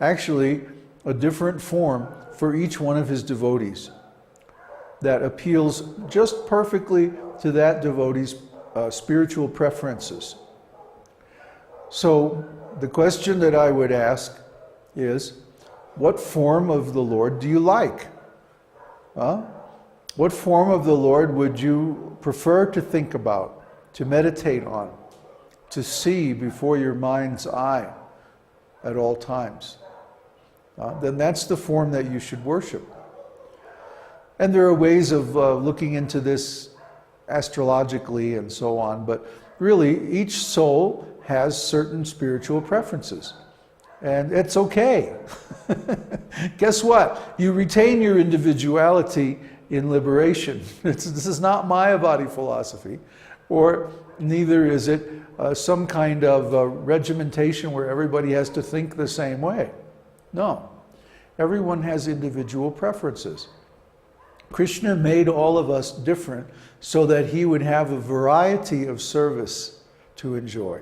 actually a different form for each one of his devotees that appeals just perfectly to that devotee's spiritual preferences. So the question that I would ask is, what form of the Lord do you like? What form of the Lord would you prefer to think about, to meditate on, to see before your mind's eye at all times? Then that's the form that you should worship. And there are ways of looking into this astrologically and so on, but really each soul has certain spiritual preferences. And it's okay. Guess what? You retain your individuality in liberation. This is not Mayavadi philosophy, or neither is it some kind of regimentation where everybody has to think the same way. No. Everyone has individual preferences. Krishna made all of us different so that he would have a variety of service to enjoy.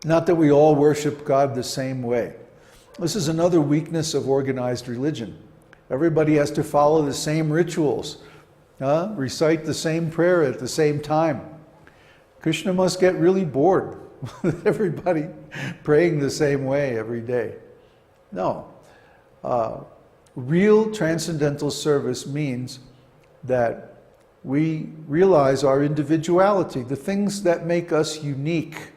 Not that we all worship God the same way. This is another weakness of organized religion. Everybody has to follow the same rituals, recite the same prayer at the same time. Krishna must get really bored with everybody praying the same way every day. No. Real transcendental service means that we realize our individuality, the things that make us unique.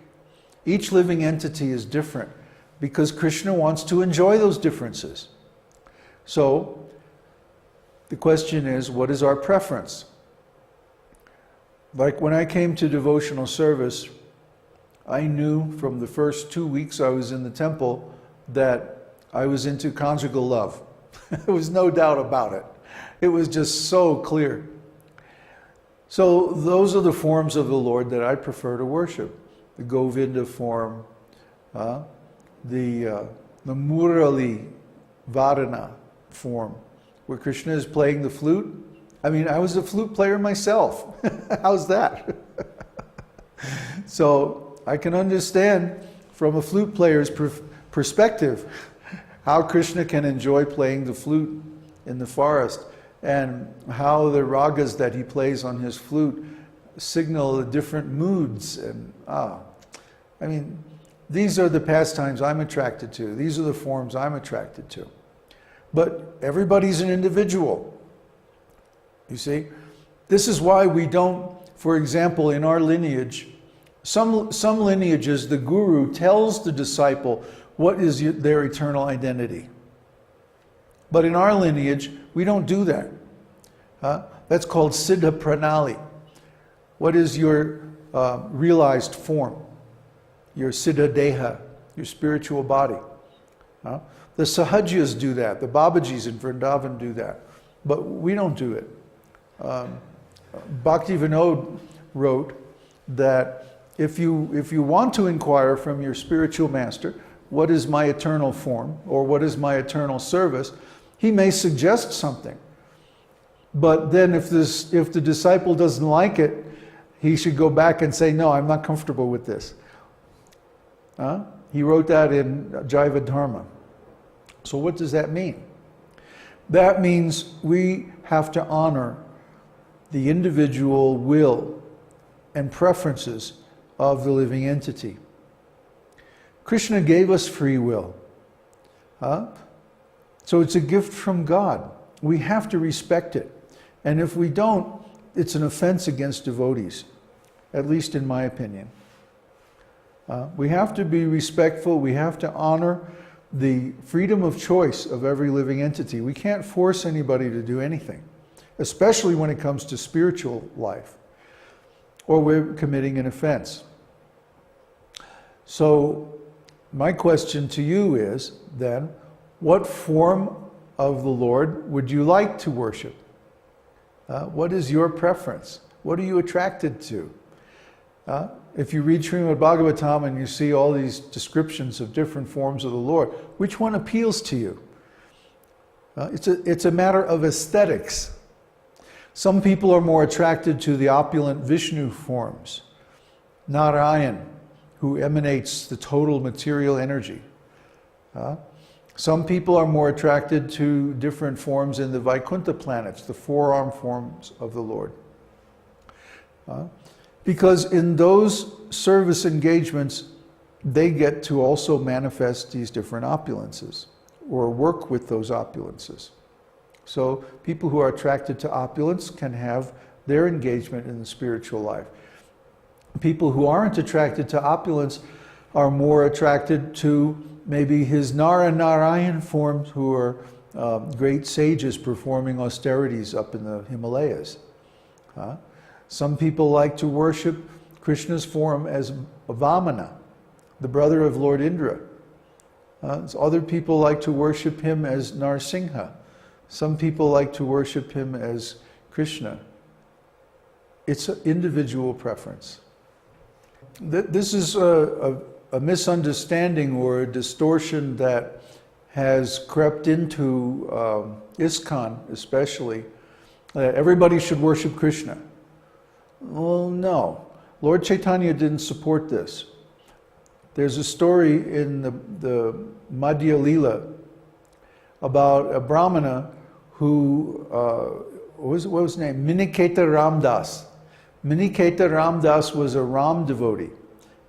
Each living entity is different because Krishna wants to enjoy those differences. So, the question is, what is our preference? Like when I came to devotional service, I knew from the first 2 weeks I was in the temple that I was into conjugal love. There was no doubt about it. It was just so clear. So those are the forms of the Lord that I prefer to worship. The Govinda form, the Murali Varana form, where Krishna is playing the flute. I mean, I was a flute player myself. How's that? So I can understand from a flute player's perspective how Krishna can enjoy playing the flute in the forest, and how the ragas that he plays on his flute signal the different moods. And I mean, these are the pastimes I'm attracted to. These are the forms I'm attracted to. But everybody's an individual. You see? This is why we don't, for example, in our lineage, some lineages, the guru tells the disciple what is their eternal identity. But in our lineage, we don't do that. That's called Siddha Pranali. What is your realized form? Your Siddha Deha, your spiritual body. The Sahajyas do that. The Babajis in Vrindavan do that. But we don't do it. Bhakti Vinod wrote that if you want to inquire from your spiritual master, what is my eternal form, or what is my eternal service, he may suggest something. But then if the disciple doesn't like it, he should go back and say, no, I'm not comfortable with this. He wrote that in Jaiva Dharma. So what does that mean? That means we have to honor the individual will and preferences of the living entity. Krishna gave us free will. So it's a gift from God. We have to respect it. And if we don't, it's an offense against devotees, at least in my opinion. We have to be respectful. We have to honor the freedom of choice of every living entity. We can't force anybody to do anything, especially when it comes to spiritual life, or we're committing an offense. So my question to you is then, what form of the Lord would you like to worship? What is your preference? What are you attracted to? If you read Srimad Bhagavatam and you see all these descriptions of different forms of the Lord, which one appeals to you? It's a matter of aesthetics. Some people are more attracted to the opulent Vishnu forms, Narayan, who emanates the total material energy. Some people are more attracted to different forms in the Vaikuntha planets, the four-arm forms of the Lord. Because in those service engagements, they get to also manifest these different opulences, or work with those opulences. So people who are attracted to opulence can have their engagement in the spiritual life. People who aren't attracted to opulence are more attracted to maybe his Narayan forms, who are great sages performing austerities up in the Himalayas. Some people like to worship Krishna's form as Vamana, the brother of Lord Indra. Other people like to worship him as Narsingha. Some people like to worship him as Krishna. It's an individual preference. This is a misunderstanding or a distortion that has crept into ISKCON especially, that everybody should worship Krishna. Well, no. Lord Chaitanya didn't support this. There's a story in the Madhya Lila about a Brahmana who, what was his name? Miniketa Ramdas. Miniketa Ramdas was a Ram devotee.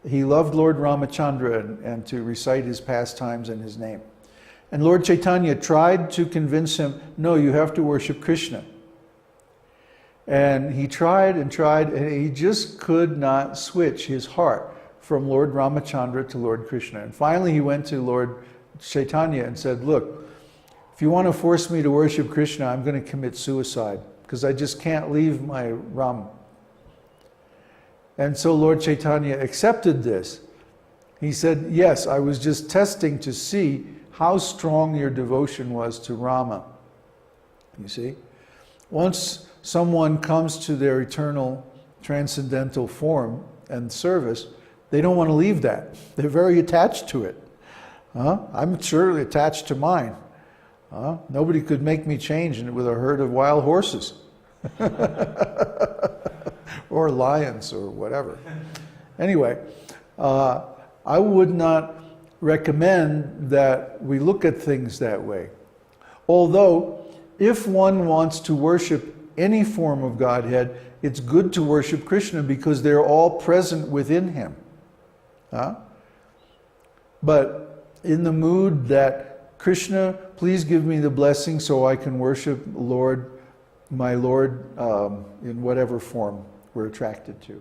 He loved Lord Ramachandra and to recite his pastimes and his name. And Lord Chaitanya tried to convince him, no, you have to worship Krishna. And he tried, and he just could not switch his heart from Lord Ramachandra to Lord Krishna. And finally he went to Lord Chaitanya and said, look, if you want to force me to worship Krishna, I'm going to commit suicide, because I just can't leave my Ram. And so Lord Chaitanya accepted this. He said, yes, I was just testing to see how strong your devotion was to Rama. You see? Once someone comes to their eternal transcendental form and service, they don't want to leave that. They're very attached to it. I'm surely attached to mine. Nobody could make me change with a herd of wild horses. Or lions or whatever. Anyway, I would not recommend that we look at things that way. Although, if one wants to worship any form of Godhead, it's good to worship Krishna because they're all present within him. But in the mood that, Krishna, please give me the blessing so I can worship my Lord in whatever form we're attracted to.